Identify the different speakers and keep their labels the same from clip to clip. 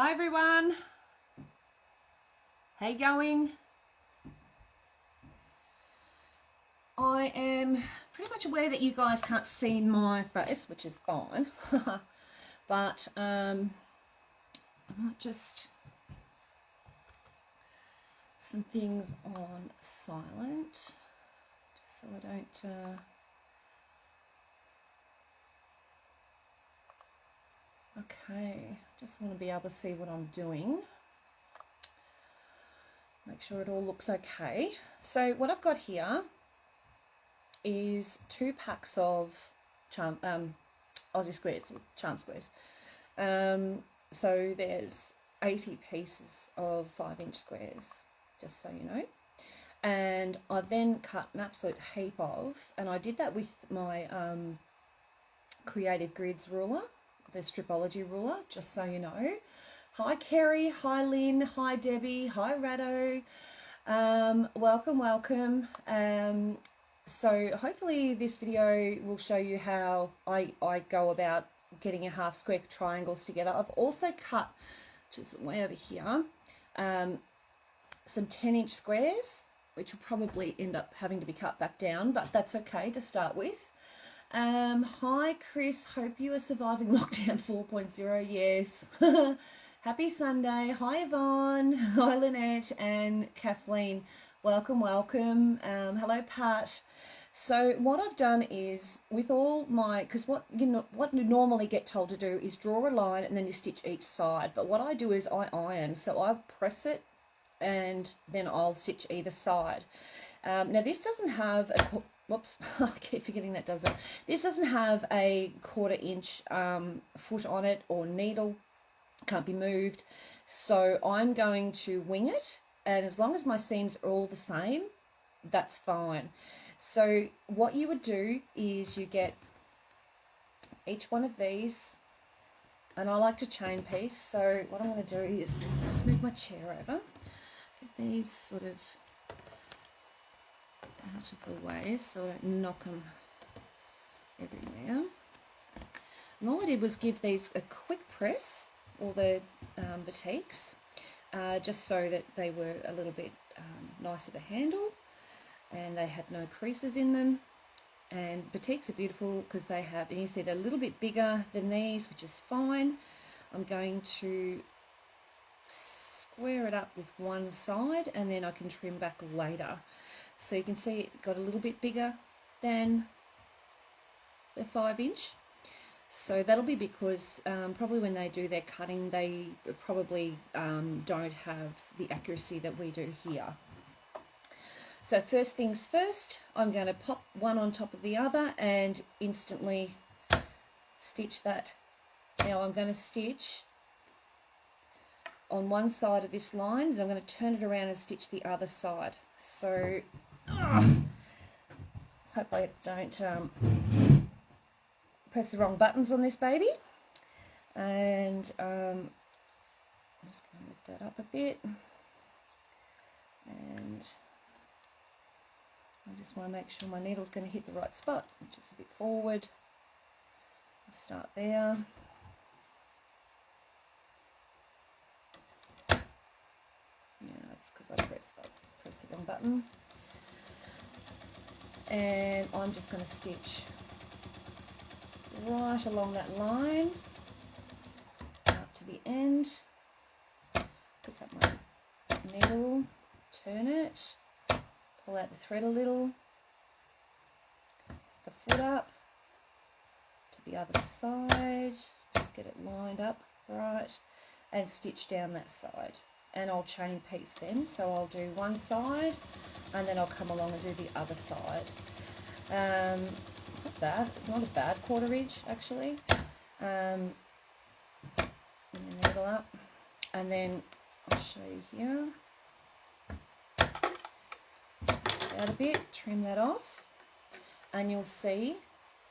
Speaker 1: Hi everyone, how you going? I am pretty much aware that you guys can't see my face, which is fine, but I might just some things on silent, just so I don't okay, just want to be able to see what I'm doing. Make sure it all looks okay. So what I've got here is 2 packs of Aussie squares, charm squares. So there's 80 pieces of 5-inch squares, just so you know. And I then cut an absolute heap of, and I did that with my Creative Grids ruler, the Stripology ruler, just so you know. Hi Kerry, hi Lynn, hi Debbie, hi Rado. Welcome. So hopefully this video will show you how I go about getting a half square triangles together. I've also cut, just way over here, some 10-inch squares, which will probably end up having to be cut back down, but that's okay to start with. Hi Chris, hope you are surviving lockdown 4.0. Yes. Happy Sunday. Hi Yvonne, hi Lynette and Kathleen. Welcome. Hello Pat. So what I've done is, with all my, because what you normally get told to do is draw a line and then you stitch each side. But what I do is I iron, so I press it and then I'll stitch either side. Now this doesn't have a, whoops, I keep forgetting that doesn't. This doesn't have a 1/4 inch foot on it or needle. Can't be moved, so I'm going to wing it, and as long as my seams are all the same, that's fine. So what you would do is you get each one of these, and I like to chain piece, so what I'm going to do is just move my chair over, get these sort of out of the way so I don't knock them everywhere. And all I did was give these a quick press, all the batiks, just so that they were a little bit nicer to handle and they had no creases in them. And batiks are beautiful because they have, and you see they're a little bit bigger than these, which is fine. I'm going to square it up with one side and then I can trim back later. So you can see it got a little bit bigger than the 5-inch. So that'll be because probably when they do their cutting, they probably don't have the accuracy that we do here. So first things first, I'm going to pop one on top of the other and instantly stitch that. Now I'm going to stitch on one side of this line, and I'm going to turn it around and stitch the other side. So let's hope I don't press the wrong buttons on this baby. And I'm just going to lift that up a bit, and I just want to make sure my needle's going to hit the right spot, which is a bit forward. Let's start there. Yeah, that's because I pressed the wrong button. And I'm just going to stitch right along that line up to the end. Pick up my needle, turn it, pull out the thread a little, the foot up to the other side, just get it lined up right, and stitch down that side. And I'll chain piece then, so I'll do one side and then I'll come along and do the other side. It's not bad, not a bad 1/4 inch actually. And the needle up, and then I'll show you here. Out a bit, trim that off, and you'll see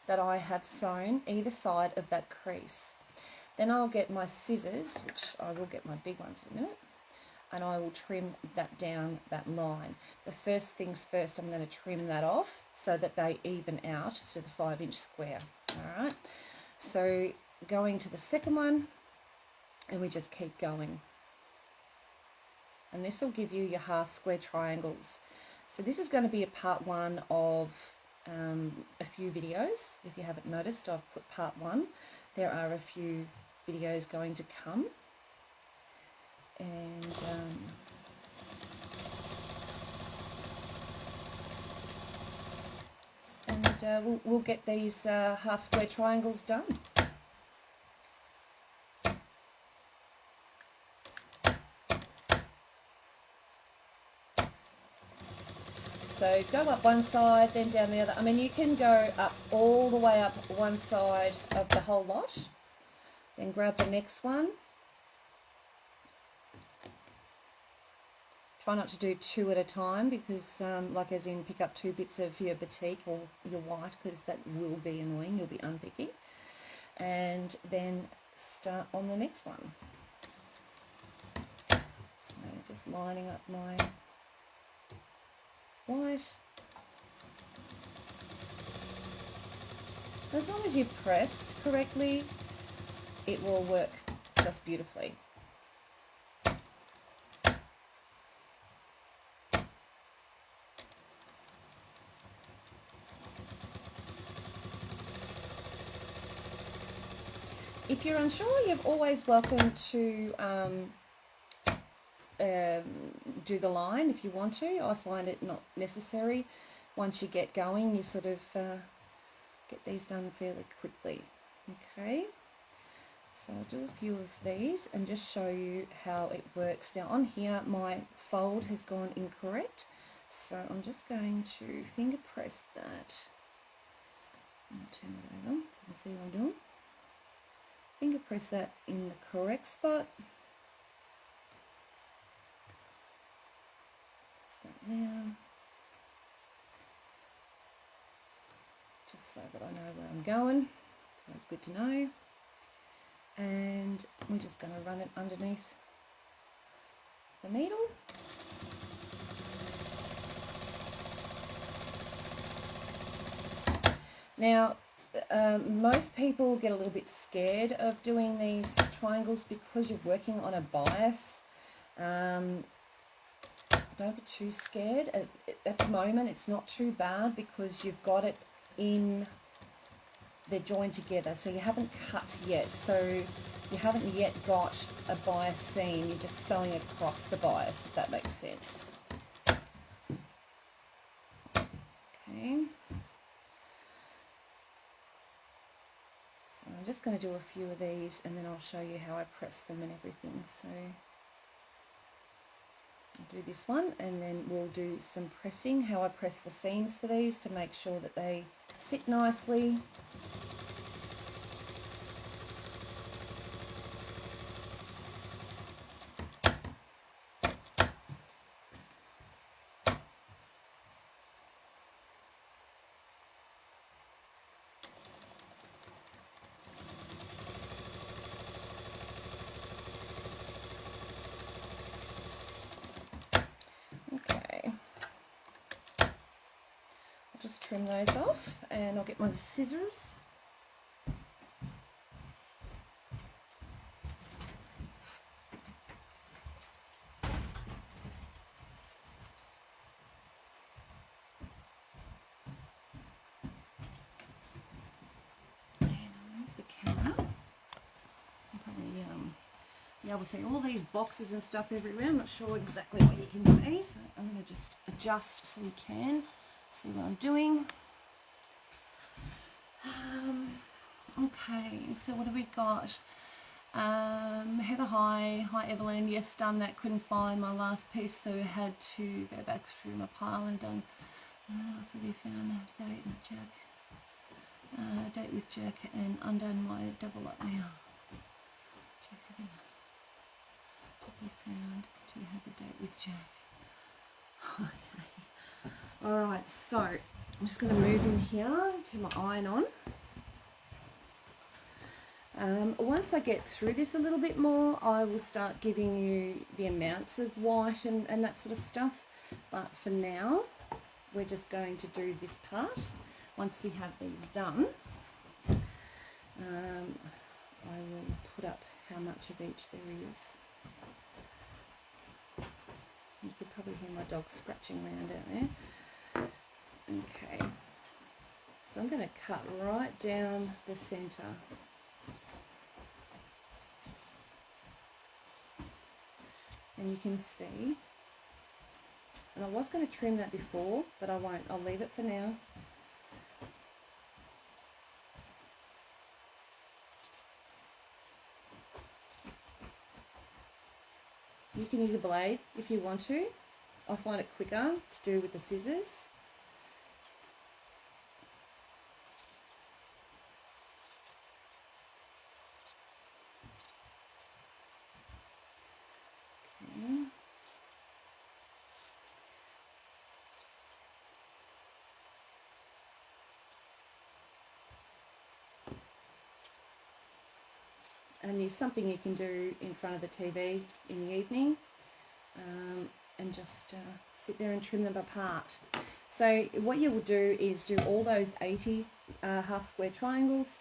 Speaker 1: that I have sewn either side of that crease. Then I'll get my scissors, which I will get my big ones in a minute, and I will trim that down that line. The first things first, I'm going to trim that off so that they even out to the 5-inch square. Alright, so going to the second one, and we just keep going. And this will give you your half square triangles. So this is going to be a part 1 of a few videos. If you haven't noticed, I've put part 1. There are a few videos going to come, and we'll get these half square triangles done. So go up one side, then down the other. I mean, you can go up all the way up one side of the whole lot, then grab the next one. Try not to do 2 at a time, because like as in pick up 2 bits of your batik or your white, because that will be annoying, you'll be unpicking. And then start on the next one. So just lining up my white. As long as you've pressed correctly, it will work just beautifully. If you're unsure, you're always welcome to do the line if you want to. I find it not necessary. Once you get going, you sort of get these done fairly quickly. Okay, so I'll do a few of these and just show you how it works. Now on here, my fold has gone incorrect, so I'm just going to finger press that. I'll turn it over so you can see what I'm doing. Finger press that in the correct spot. Start now. Just so that I know where I'm going. So it's good to know. And we're just going to run it underneath the needle. Now, most people get a little bit scared of doing these triangles because you're working on a bias. Don't be too scared. At the moment, it's not too bad because you've got it in, they're joined together, so you haven't cut yet. So you haven't yet got a bias seam. You're just sewing across the bias, if that makes sense. Okay. I'm just going to do a few of these and then I'll show you how I press them and everything. So I'll do this one and then we'll do some pressing, how I press the seams for these to make sure that they sit nicely. Just trim those off and I'll get my scissors. And I'll move the camera. I'll probably be able to see all these boxes and stuff everywhere. I'm not sure exactly what you can see, so I'm going to just adjust so you can see what I'm doing. Okay, so what have we got? Heather, hi Evelyn. Yes, done that. Couldn't find my last piece, so had to go back through my pile and done. So we found a date with Jack. Date with Jack and undone my double up now. We found to have a date with Jack. Okay. Alright, so I'm just going to move in here to my iron on. Once I get through this a little bit more, I will start giving you the amounts of white and that sort of stuff. But for now, we're just going to do this part. Once we have these done, I will put up how much of each there is. You could probably hear my dog scratching around out there. Okay, so I'm going to cut right down the centre. And you can see, and I was going to trim that before, but I won't. I'll leave it for now. You can use a blade if you want to. I find it quicker to do with the scissors. Okay. And it's something you can do in front of the TV in the evening, and just sit there and trim them apart. So what you will do is do all those 80 half square triangles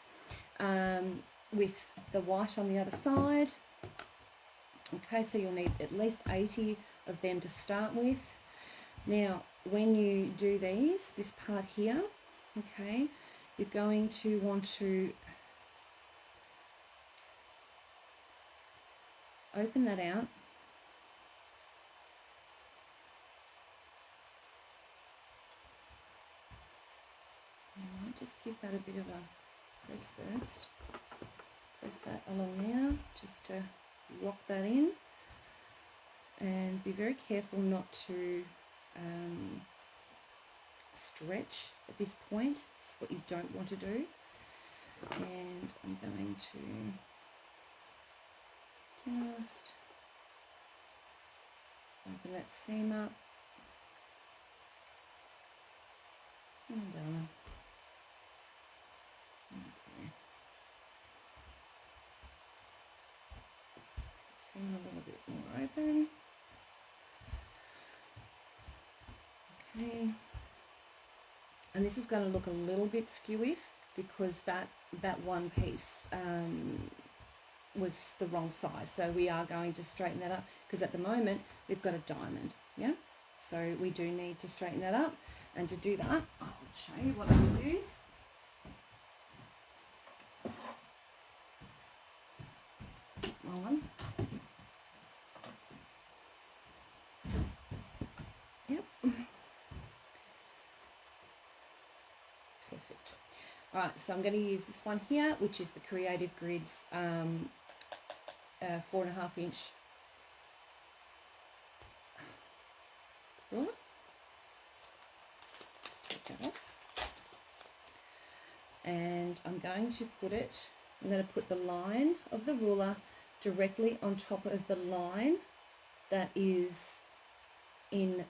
Speaker 1: with the white on the other side. Okay, so you'll need at least 80 of them to start with. Now, when you do this part here, okay, you're going to want to open that out. And I'll just give that a bit of a press first. Press that along there just to lock that in. And be very careful not to stretch at this point. It's what you don't want to do. And I'm going to just open that seam up and down. Okay. Seam a little bit more open. Okay. And this is going to look a little bit skewy because that one piece was the wrong size, so we are going to straighten that up because at the moment we've got a diamond, yeah, so we do need to straighten that up. And to do that, I'll show you what I will use. Wrong one. Yep. Perfect. All right, so I'm going to use this one here, which is the Creative Grids 4.5 inch ruler. Just take that off. And I'm going to put the line of the ruler directly on top of the line that is in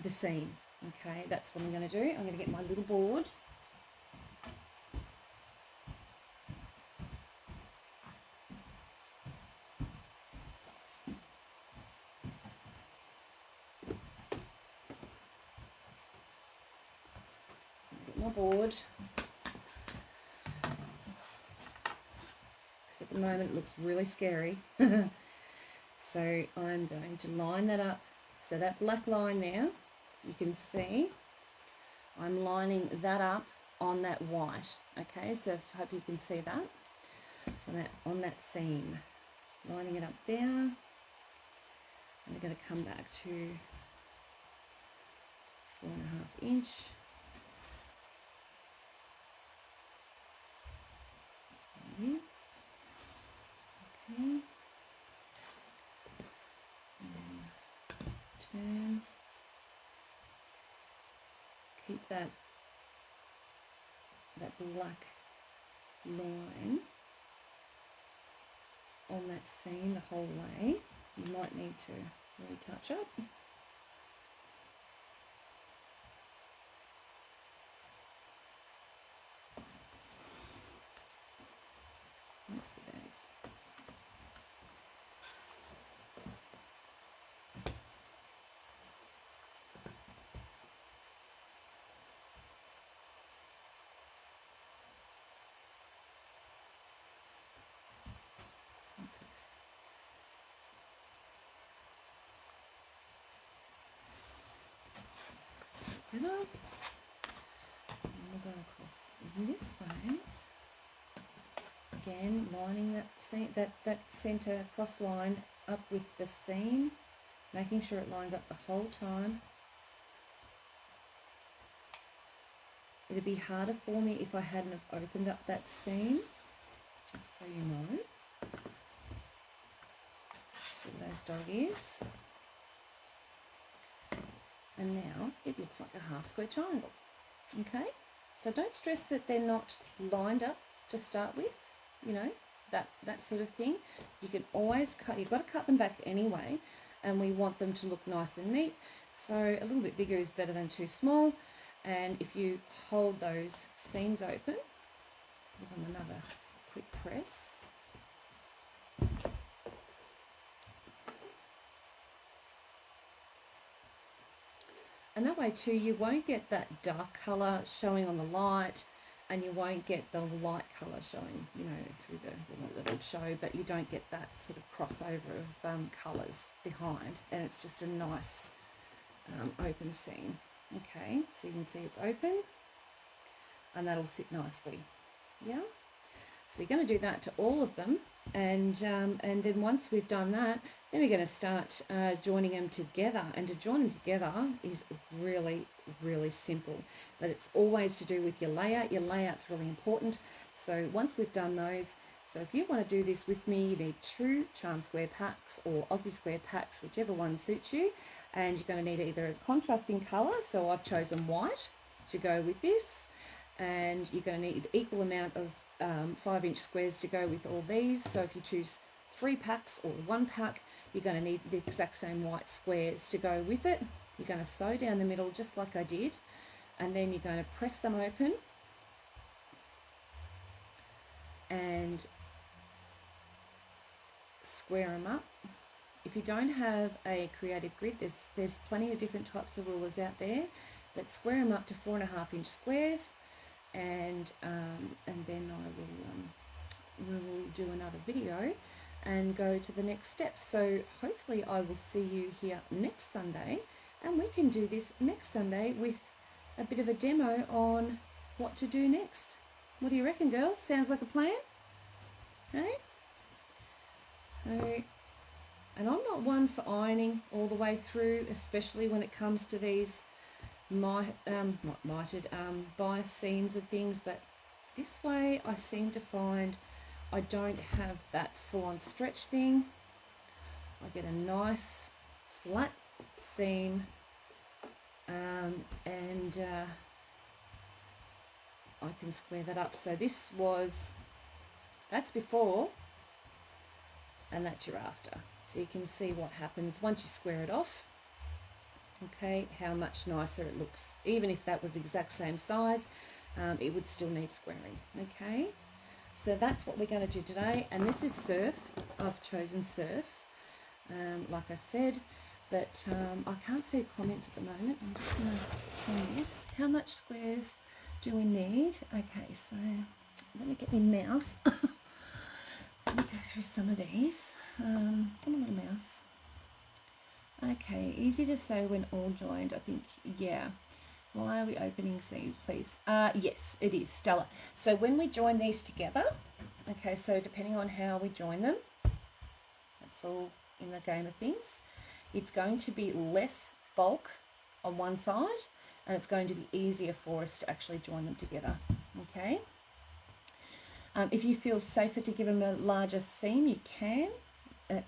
Speaker 1: the seam. Okay, that's what I'm going to do. I'm going to get my little board. My board, because at the moment it looks really scary. So I'm going to line that up. So that black line there, you can see I'm lining that up on that white. Okay, so I hope you can see that. So that on that seam, lining it up there, and we're going to come back to 4.5 inch. Okay. Turn. Keep that black line on that seam the whole way. You might need to retouch up. together. And we'll go across this way. Again, lining that center cross line up with the seam, making sure it lines up the whole time. It'd be harder for me if I hadn't have opened up that seam, just so you know. See those dog ears. And now it looks like a half square triangle. Okay, so don't stress that they're not lined up to start with, you know, that sort of thing. You can always cut, you've got to cut them back anyway, and we want them to look nice and neat. So a little bit bigger is better than too small. And if you hold those seams open, give them another quick press. And that way too, you won't get that dark colour showing on the light, and you won't get the light colour showing, you know, through the little show, but you don't get that sort of crossover of colours behind, and it's just a nice open seam. Okay, so you can see it's open, and that'll sit nicely. Yeah, so you're going to do that to all of them, and then once we've done that, then we're going to start joining them together. And to join them together is really, really simple, but it's always to do with your layout. Your layout's really important. So once we've done those, so if you want to do this with me, you need 2 charm square packs or Aussie square packs, whichever one suits you. And you're going to need either a contrasting colour, so I've chosen white to go with this, and you're going to need equal amount of 5-inch squares to go with all these. So if you choose 3 packs or 1 pack, you're going to need the exact same white squares to go with it. You're going to sew down the middle just like I did, and then you're going to press them open and square them up. If you don't have a creative grid, there's plenty of different types of rulers out there, but square them up to 4.5-inch squares, and then we will do another video and go to the next steps. So hopefully I will see you here next Sunday, and we can do this next Sunday with a bit of a demo on what to do next. What do you reckon, girls? Sounds like a plan? Hey? Okay. And I'm not one for ironing all the way through, especially when it comes to these bias seams and things, but this way I seem to find I don't have that full-on stretch thing. I get a nice flat seam, and I can square that up. So that's before, and that's your after. So you can see what happens once you square it off, okay, how much nicer it looks. Even if that was the exact same size, it would still need squaring, okay? So that's what we're going to do today, and this is surf. I've chosen surf, like I said, but I can't see comments at the moment. I'm just going to try this. How much squares do we need? Okay, so let me get my mouse. Let me go through some of these. Come on, little mouse. Okay, easy to say when all joined, I think, yeah. Why are we opening seams, please? Yes, it is, Stella. So when we join these together, okay, so depending on how we join them, that's all in the game of things, it's going to be less bulk on one side, and it's going to be easier for us to actually join them together, okay? If you feel safer to give them a larger seam, you can.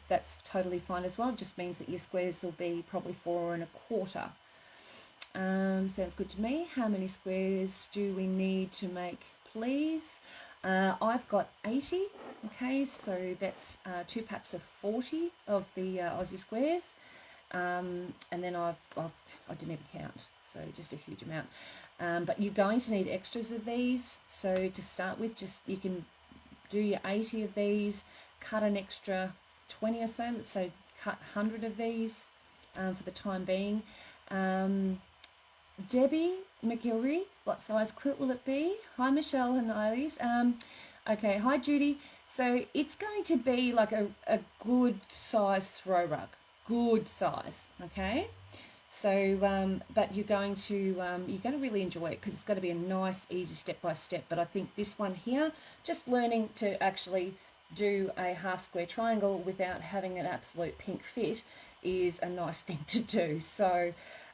Speaker 1: That's totally fine as well. It just means that your squares will be probably 4 1/4. Sounds good to me. How many squares do we need to make, please? I've got 80. Okay, so that's 2 packs of 40 of the Aussie squares, and then I didn't even count, so just a huge amount. But you're going to need extras of these. So to start with, just you can do your 80 of these, cut an extra 20 or so. Let's say cut 100 of these for the time being. Debbie McGilry, what size quilt will it be? Hi Michelle and Iris. Okay, hi Judy. So it's going to be like a good size throw rug. Good size, okay? So, but you're going to really enjoy it because it's going to be a nice, easy step by step. But I think this one here, just learning to actually do a half square triangle without having an absolute pink fit is a nice thing to do. So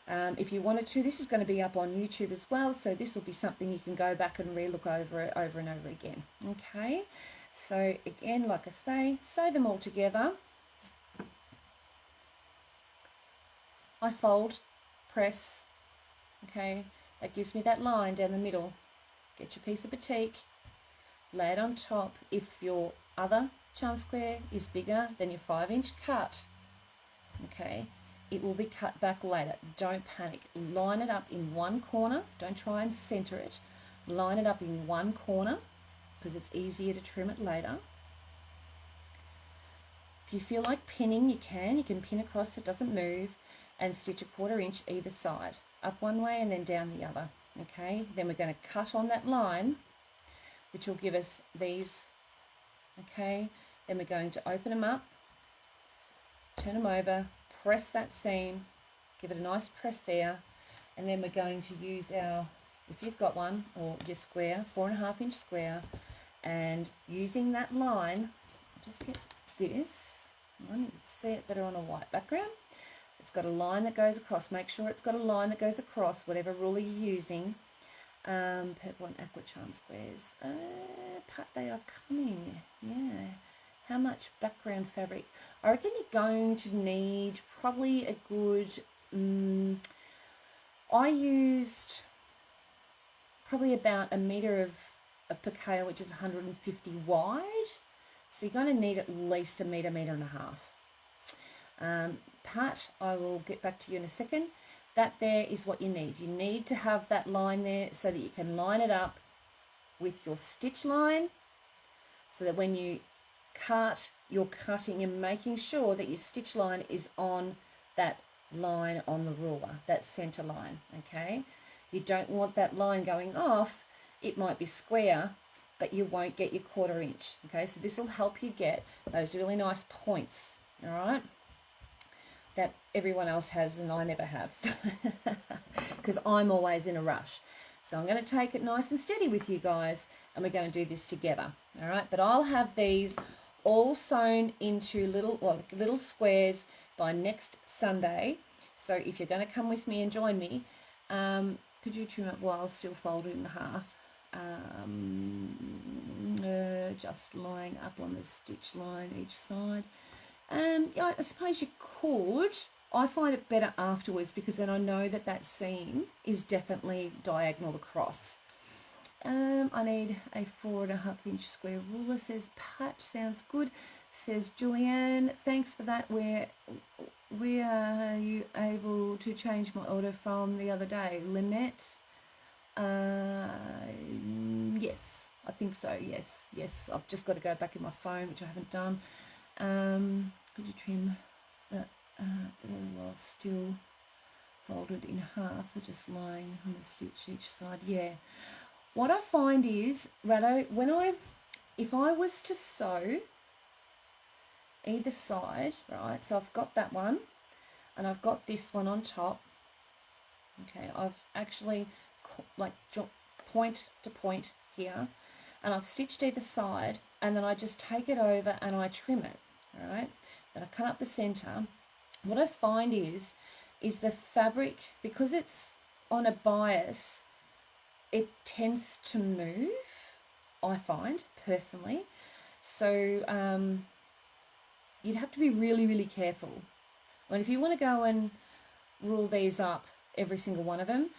Speaker 1: if you wanted to, this is going to be up on YouTube as well, so this will be something you can go back and re-look over it over and over again. Okay, so again, like I say, sew them all together. I fold, press, okay, that gives me that line down the middle. Get your piece of batik, lay it on top. If your other charm square is bigger than your 5-inch cut, okay, it will be cut back later. Don't panic. Line it up in one corner. Don't try and center it. Line it up in one corner because it's easier to trim it later. If you feel like pinning, you can pin across so it doesn't move, and stitch a 1/4 inch either side, up one way and then down the other. Okay, then we're going to cut on that line, which will give us these. Okay, then we're going to open them up, turn them over, press that seam, give it a nice press there, and then we're going to use our, if you've got one, or your square, 4.5 inch square, and using that line, just get this, I need to see it better on a white background. It's got a line that goes across. Make sure it's got a line that goes across, whatever ruler you're using. Purple and aqua charm squares. Pat, they are coming. Yeah. How much background fabric? I reckon you're going to need probably a good... I used probably about a metre of percale, which is 150 wide. So you're going to need at least a metre, metre and a half. Pat, I will get back to you in a second. That there is what you need. You need to have that line there so that you can line it up with your stitch line, so that when you cut, you're making sure that your stitch line is on that line on the ruler, that center line. Okay, you don't want that line going off. It might be square, but you won't get your 1/4 inch. Okay, so this will help you get those really nice points, all right, that everyone else has and I never have, because I'm always in a rush. So I'm going to take it nice and steady with you guys, and we're going to do this together, all right? But I'll have these all sewn into little squares by next Sunday. So if you're going to come with me and join me, could you trim it while still folded in half? Just lying up on the stitch line each side. Yeah, I suppose you could. I find it better afterwards because then I know that that seam is definitely diagonal across. I need a 4.5 inch square ruler, says Pat. Sounds good, says Julianne. Thanks for that. Where are you able to change my order from the other day? Lynette? Yes, I think so. Yes. I've just got to go back in my phone, which I haven't done. Could you trim that while still folded in half, or just lying on the stitch each side? Yeah. What I find is, Rado, if I was to sew either side, right, so I've got that one and I've got this one on top, okay, I've actually like point to point here, and I've stitched either side, and then I just take it over and I trim it, all right, then I cut up the center. What I find is the fabric, because it's on a bias, it tends to move, I find, personally. So you'd have to be really, really careful. I mean, if you want to go and rule these up, every single one of them,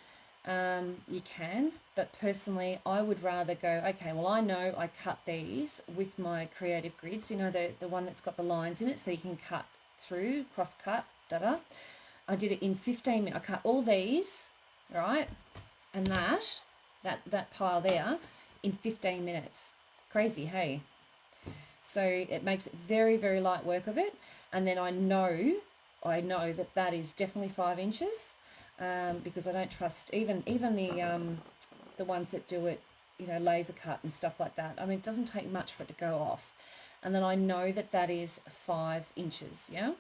Speaker 1: you can. But personally, I would rather go, okay, well, I know I cut these with my creative grids, you know, the one that's got the lines in it, so you can cut through, cross-cut, da-da. I did it in 15 minutes. I cut all these, right, and that pile there in 15 minutes. Crazy, hey? So it makes it very, very light work of it. And then I know that that is definitely 5 inches, because I don't trust even the ones that do it, you know, laser cut and stuff like that. I mean, it doesn't take much for it to go off. And then I know that that is 5 inches, yeah?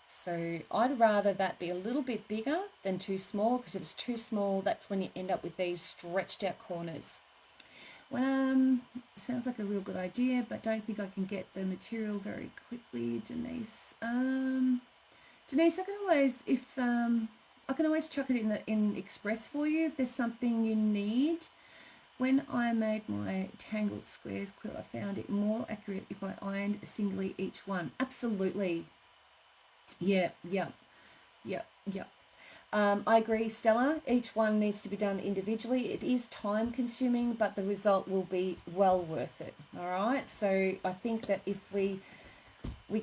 Speaker 1: So I'd rather that be a little bit bigger than too small, because if it's too small, that's when you end up with these stretched out corners. Sounds like a real good idea, but don't think I can get the material very quickly, Denise. Denise, I can always chuck it in Express for you if there's something you need. When I made my tangled squares quilt, I found it more accurate if I ironed singly each one. Absolutely. Yeah. I agree, Stella. Each one needs to be done individually. It is time consuming, but the result will be well worth it. All right. So I think that if we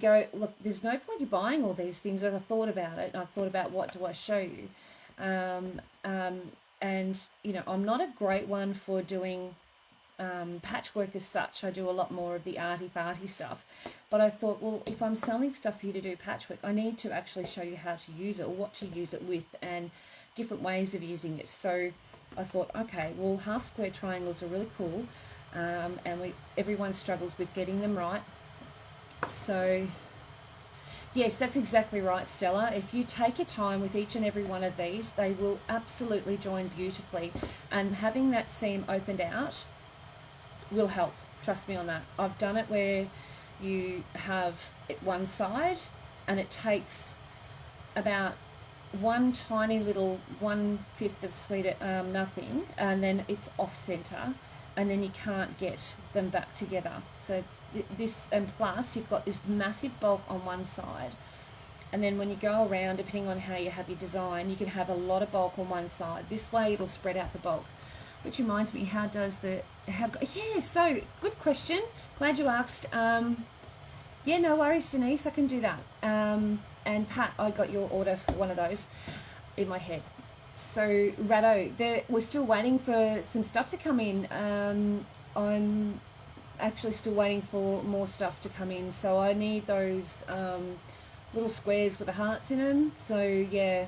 Speaker 1: go, look, there's no point you buying all these things. As I thought about it, and I thought about what do I show you. And, you know, I'm not a great one for doing patchwork as such. I do a lot more of the arty-farty stuff. But I thought, well, if I'm selling stuff for you to do patchwork, I need to actually show you how to use it, or what to use it with, and different ways of using it. So I thought, okay, well, half square triangles are really cool, and everyone struggles with getting them right. So yes, that's exactly right, Stella. If you take your time with each and every one of these, they will absolutely join beautifully. And having that seam opened out will help. Trust me on that. I've done it where you have it one side and it takes about one tiny little 1/5 of sweet nothing, and then it's off center, and then you can't get them back together. So this, and plus you've got this massive bulk on one side, and then when you go around, depending on how you have your design, you can have a lot of bulk on one side. This way it'll spread out the bulk. Which reminds me, yeah, so good question, glad you asked. Yeah, no worries, Denise, I can do that. And Pat, I got your order for one of those in my head. So Rado, we're still waiting for some stuff to come in. I'm actually still waiting for more stuff to come in, so I need those little squares with the hearts in them. So yeah.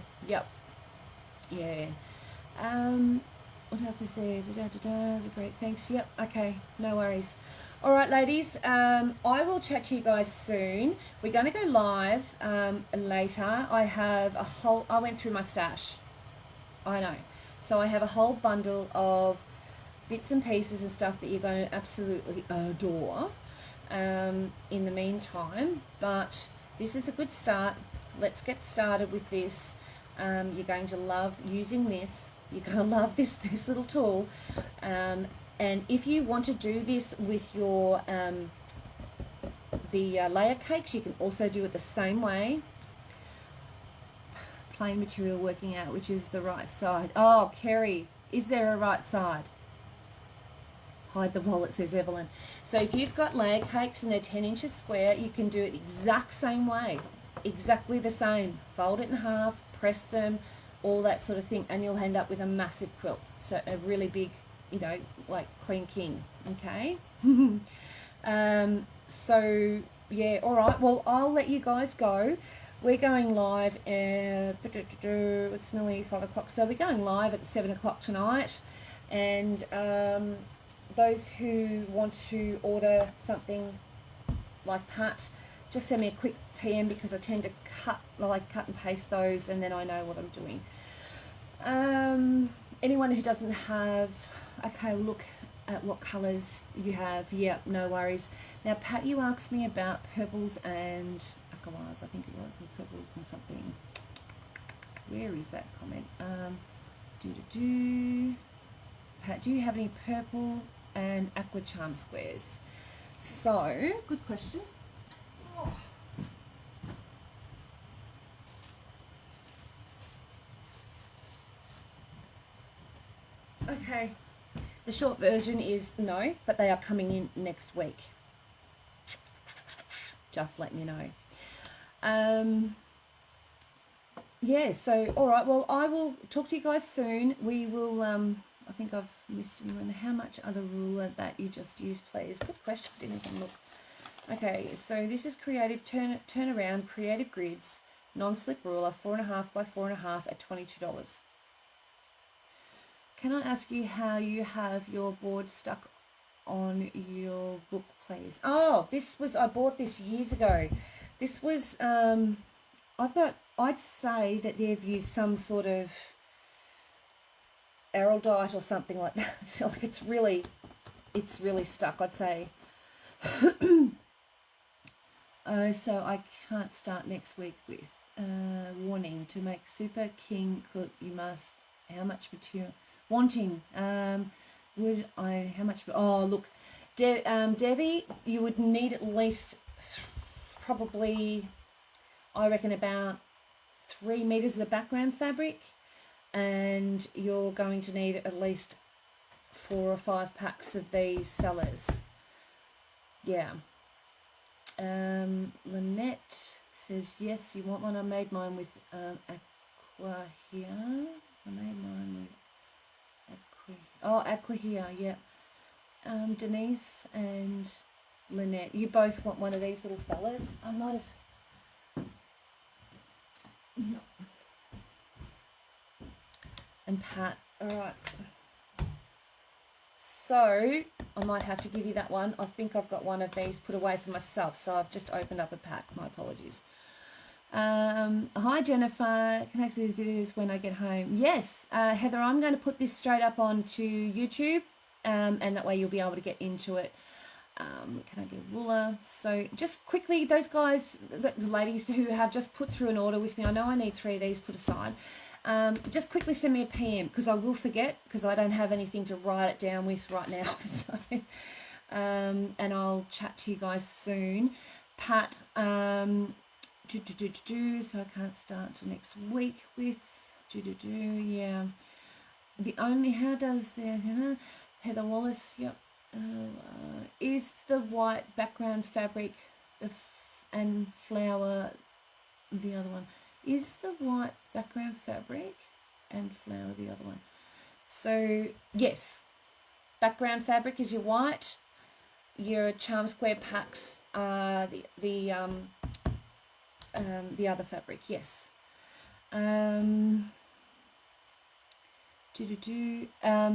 Speaker 1: What else is there? Great, thanks. Yep, okay, no worries. All right, ladies, I will chat to you guys soon. We're going to go live later. I went through my stash. I know. So I have a whole bundle of bits and pieces and stuff that you're going to absolutely adore in the meantime. But this is a good start. Let's get started with this. You're going to love using this. You're going to love this little tool. And if you want to do this with your the layer cakes, you can also do it the same way. Plain material working out which is the right side. Oh, Kerry, is there a right side? Hide the wallet, says Evelyn. So if you've got layer cakes and they're 10 inches square, you can do it exact same way. Exactly the same. Fold it in half, press them, all that sort of thing, and you'll end up with a massive quilt. So a really big, you know, like Queen King, okay? So yeah, all right, well, I'll let you guys go. We're going live it's nearly 5 o'clock, so we're going live at 7 o'clock tonight, and those who want to order something like Pat, just send me a quick PM, because I tend to cut and paste those, and then I know what I'm doing. Anyone who doesn't have, okay, look at what colours you have. Yeah, no worries. Now, Pat, you asked me about purples and aquas, I think it was, and purples and something. Where is that comment? Pat, do you have any purple and aqua charm squares? So, good question. Oh. Okay, the short version is no, but they are coming in next week. Just letting you know. Yeah, so, all right, well, I will talk to you guys soon. We will, I think I've missed anyone. How much are the ruler that you just used, please? Good question, didn't even look. Okay, so this is creative, turn around, creative grids, non-slip ruler, 4.5 by 4.5 at $22. Can I ask you how you have your board stuck on your book, please? Oh, I bought this years ago. This was, I I'd say that they've used some sort of araldite or something like that. So like it's really stuck, I'd say. So I can't start next week with warning to make super king cook. You must. How much material? Wanting. Would I? How much? Oh look, Debbie, you would need at least probably, I reckon, about 3 meters of the background fabric, and you're going to need at least 4 or 5 packs of these fellas. Yeah. Lynette says yes, you want one. I made mine with aqua here. I made mine with aqua here. Yeah. Denise and Lynette, you both want one of these little fellas. I might have. No. And Pat, all right. So I might have to give you that one. I think I've got one of these put away for myself, so I've just opened up a pack. My apologies. Hi Jennifer, can I see these videos when I get home? Yes, Heather, I'm going to put this straight up onto YouTube, and that way you'll be able to get into it. Can I get a ruler? So just quickly, those guys, the ladies who have just put through an order with me, I know I need 3 of these put aside. Just quickly send me a PM, because I will forget, because I don't have anything to write it down with right now. So, and I'll chat to you guys soon. Pat, so I can't start till next week with yeah. The only, how does the Heather Wallace, yep. Is the white background fabric and flower the other one? Is the white background fabric and flower the other one? So yes, background fabric is your white. Your charm square packs are the other fabric. Yes.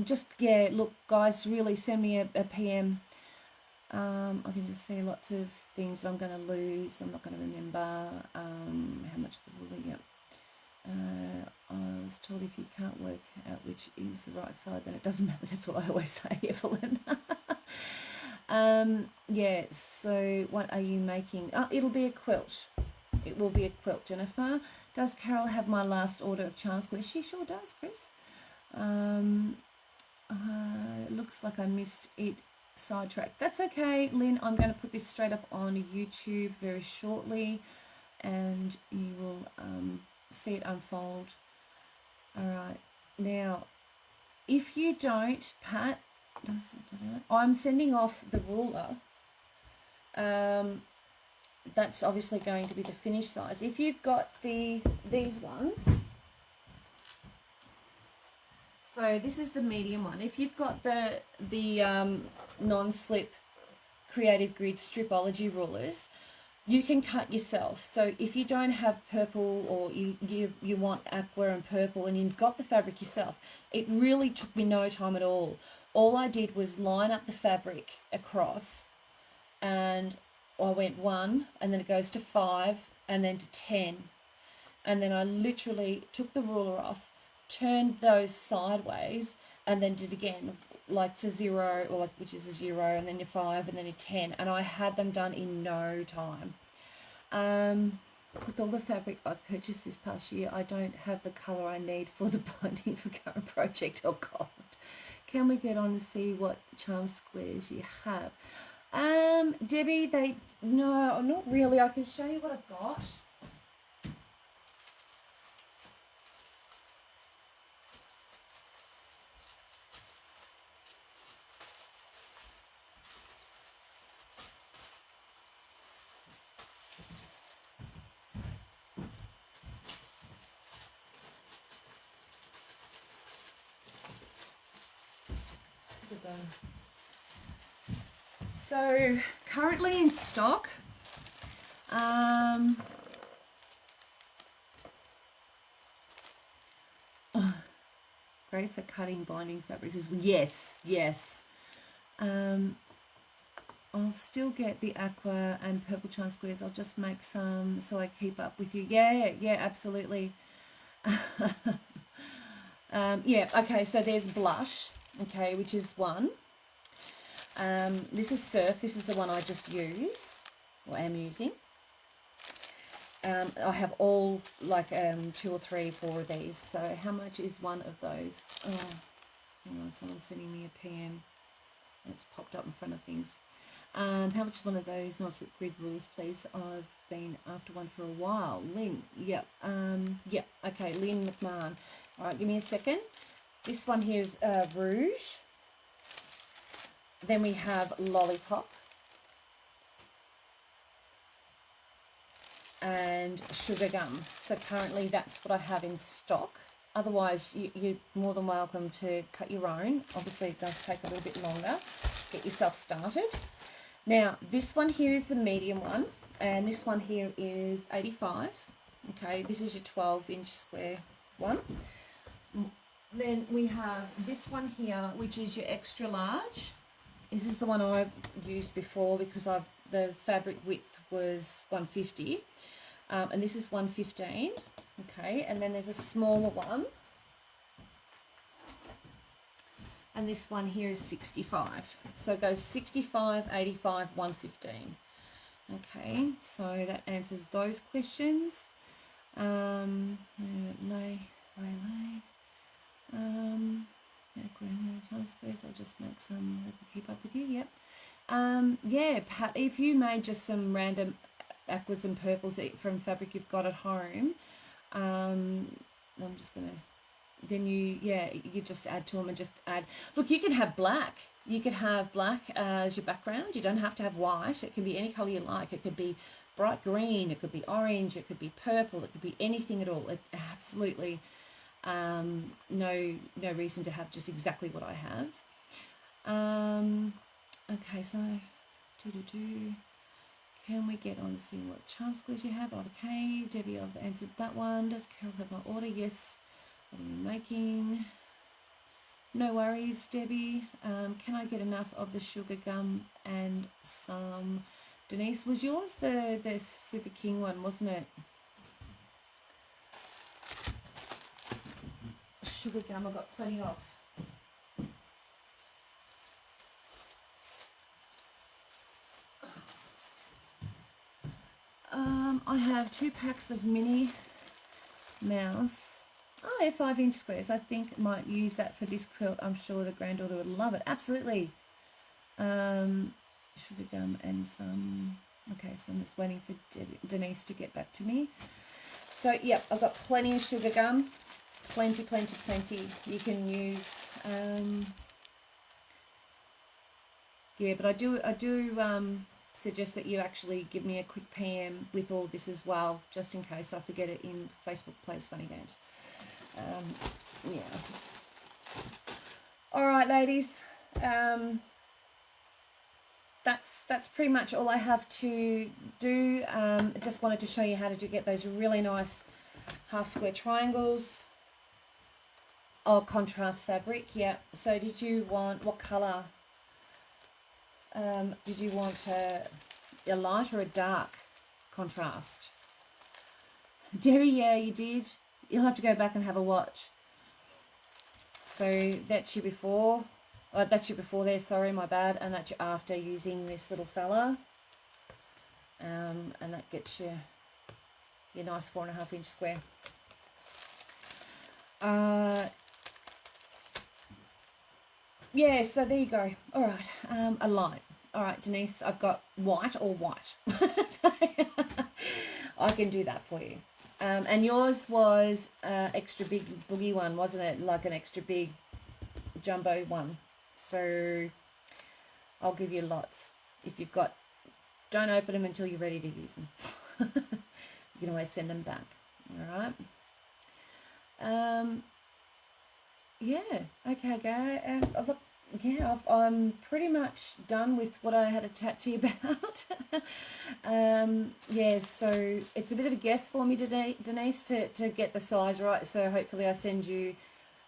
Speaker 1: Just yeah. Look, guys, really send me a PM. I can just see lots of things I'm going to lose. I'm not going to remember how much the ruler. Yep. I was told if you can't work out which is the right side, then it doesn't matter. That's what I always say, Evelyn. Yeah. So what are you making? It'll be a quilt. It will be a quilt, Jennifer. Does Carol have my last order of charm squares? She sure does, Chris. It looks like I missed it. Sidetrack. That's okay, Lynn. I'm going to put this straight up on YouTube very shortly, and you will see it unfold. All right. Now, if you don't, Pat, I'm sending off the ruler. That's obviously going to be the finished size. If you've got these ones. So this is the medium one. If you've got the non-slip Creative Grid Stripology rulers, you can cut yourself. So if you don't have purple, or you want aqua and purple, and you've got the fabric yourself, it really took me no time at all. All I did was line up the fabric across, and I went 1, and then it goes to 5, and then to 10. And then I literally took the ruler off, turned those sideways, and then did again, like to 0, or like, which is a 0, and then your 5, and then your 10, and I had them done in no time. With all the fabric I purchased this past year, I don't have the colour I need for the binding for current project. Oh God. Can we get on and see what charm squares you have? Debbie, no, not really. I can show you what I've got. So currently in stock, great for cutting binding fabrics. Yes. I I'll still get the aqua and purple charm squares. I'll just make some so I keep up with you. Yeah, absolutely. Yeah, okay, so there's blush, okay, which is one. This is Surf. This is the one I just used, or am using. I have all like 2 or 3, 4 of these. So how much is one of those? Oh, hang on, someone's sending me a PM. It's popped up in front of things. How much is one of those non-slip grid rulers, please? I've been after one for a while. Lynn, yep. Yep, okay, Lynn McMahon. All right, give me a second. This one here is Rouge. Then we have Lollipop. And Sugar Gum. So currently that's what I have in stock. Otherwise, you're more than welcome to cut your own. Obviously, it does take a little bit longer. Get yourself started. Now, this one here is the medium one, and this one here is 85. Okay, this is your 12-inch square one. Then we have this one here, which is your extra large. This is the one I've used before because the fabric width was 150, and this is 115. Okay, and then there's a smaller one. And this one here is 65. So it goes 65, 85, 115. Okay, so that answers those questions. I'll just make some, keep up with you, yep. Yeah, Pat, if you made just some random aquas and purples from fabric you've got at home, I'm just going to, then you just add to them and just add. Look, you can have black. You could have black as your background. You don't have to have white. It can be any colour you like. It could be bright green. It could be orange. It could be purple. It could be anything at all. It absolutely no reason to have just exactly what I have. Okay, so can we get on to see what charm squares you have? Okay, Debbie, I've answered that one. Does Carol have my order? Yes. What are you making? No worries, Debbie. Can I get enough of the sugar gum and some? Denise, was yours the Super King one, wasn't it? Sugar gum, I've got plenty of. I have 2 packs of mini mouse. Oh, yeah, 5-inch squares. I think might use that for this quilt. I'm sure the granddaughter would love it. Absolutely. Sugar gum and some. Okay, so I'm just waiting for Denise to get back to me. So, yep, I've got plenty of sugar gum. Plenty. You can use. Yeah, but I do suggest that you actually give me a quick PM with all this as well, just in case I forget it in Facebook Plays Funny Games. Yeah. All right, ladies. That's pretty much all I have to do. I just wanted to show you how to get those really nice half square triangles. Oh, contrast fabric. Yeah. So did you want, what colour? Did you want a light or a dark contrast? Debbie, yeah, you did. You'll have to go back and have a watch. So that's your before. Oh, that's your before there, sorry, my bad. And that's your after using this little fella. And that gets you your nice 4.5-inch square. Yeah, so there you go. All right, a light. All right, Denise, I've got white or white. So I can do that for you. And yours was extra big boogie one, wasn't it? Like an extra big jumbo one. So I'll give you lots. If you've got, don't open them until you're ready to use them. You can always send them back. All right. Yeah. Okay, go. Look. Yeah, I'm pretty much done with what I had to chat to you about. Yeah, so it's a bit of a guess for me today, Denise, to get the size right. So hopefully I send you,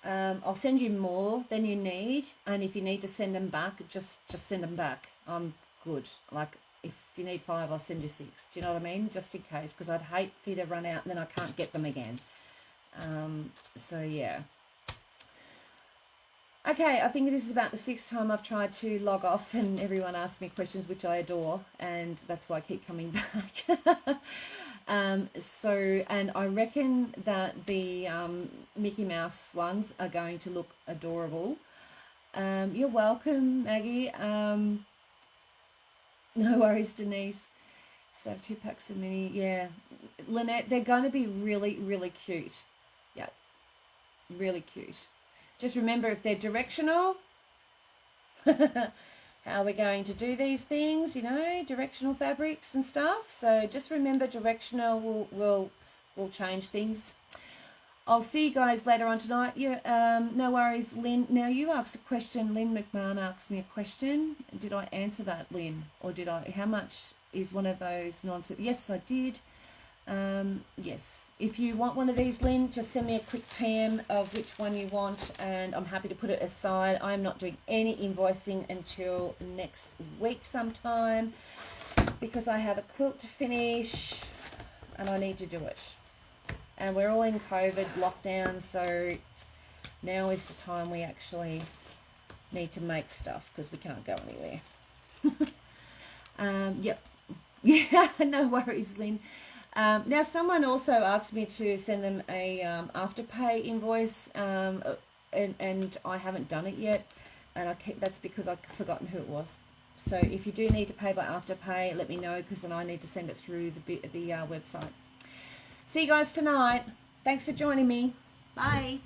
Speaker 1: I'll send you more than you need. And if you need to send them back, just send them back. I'm good. Like, if you need 5, I'll send you 6. Do you know what I mean? Just in case, because I'd hate for you to run out and then I can't get them again. So, yeah. Okay, I think this is about the 6th time I've tried to log off and everyone asks me questions, which I adore, and that's why I keep coming back. And I reckon that the Mickey Mouse ones are going to look adorable. You're welcome, Maggie. No worries, Denise. So 2 packs of mini. Yeah. Lynette, they're going to be really, really cute. Yeah. Really cute. Just remember, if they're directional, how we're going to do these things, you know, directional fabrics and stuff. So just remember, directional will change things. I'll see you guys later on tonight. Yeah, no worries, Lynn. Now, you asked a question. Lynn McMahon asked me a question. Did I answer that, Lynn? Or did I? How much is one of those nonsense? Yes, I did. Yes. If you want one of these, Lynn, just send me a quick PM of which one you want, and I'm happy to put it aside. I'm not doing any invoicing until next week sometime because I have a quilt to finish and I need to do it. And we're all in COVID lockdown, so now is the time we actually need to make stuff because we can't go anywhere. Yep. Yeah, no worries, Lynn. Now, someone also asked me to send them a Afterpay invoice, and I haven't done it yet, and that's because I've forgotten who it was. So if you do need to pay by Afterpay, let me know, because then I need to send it through the website. See you guys tonight. Thanks for joining me. Bye.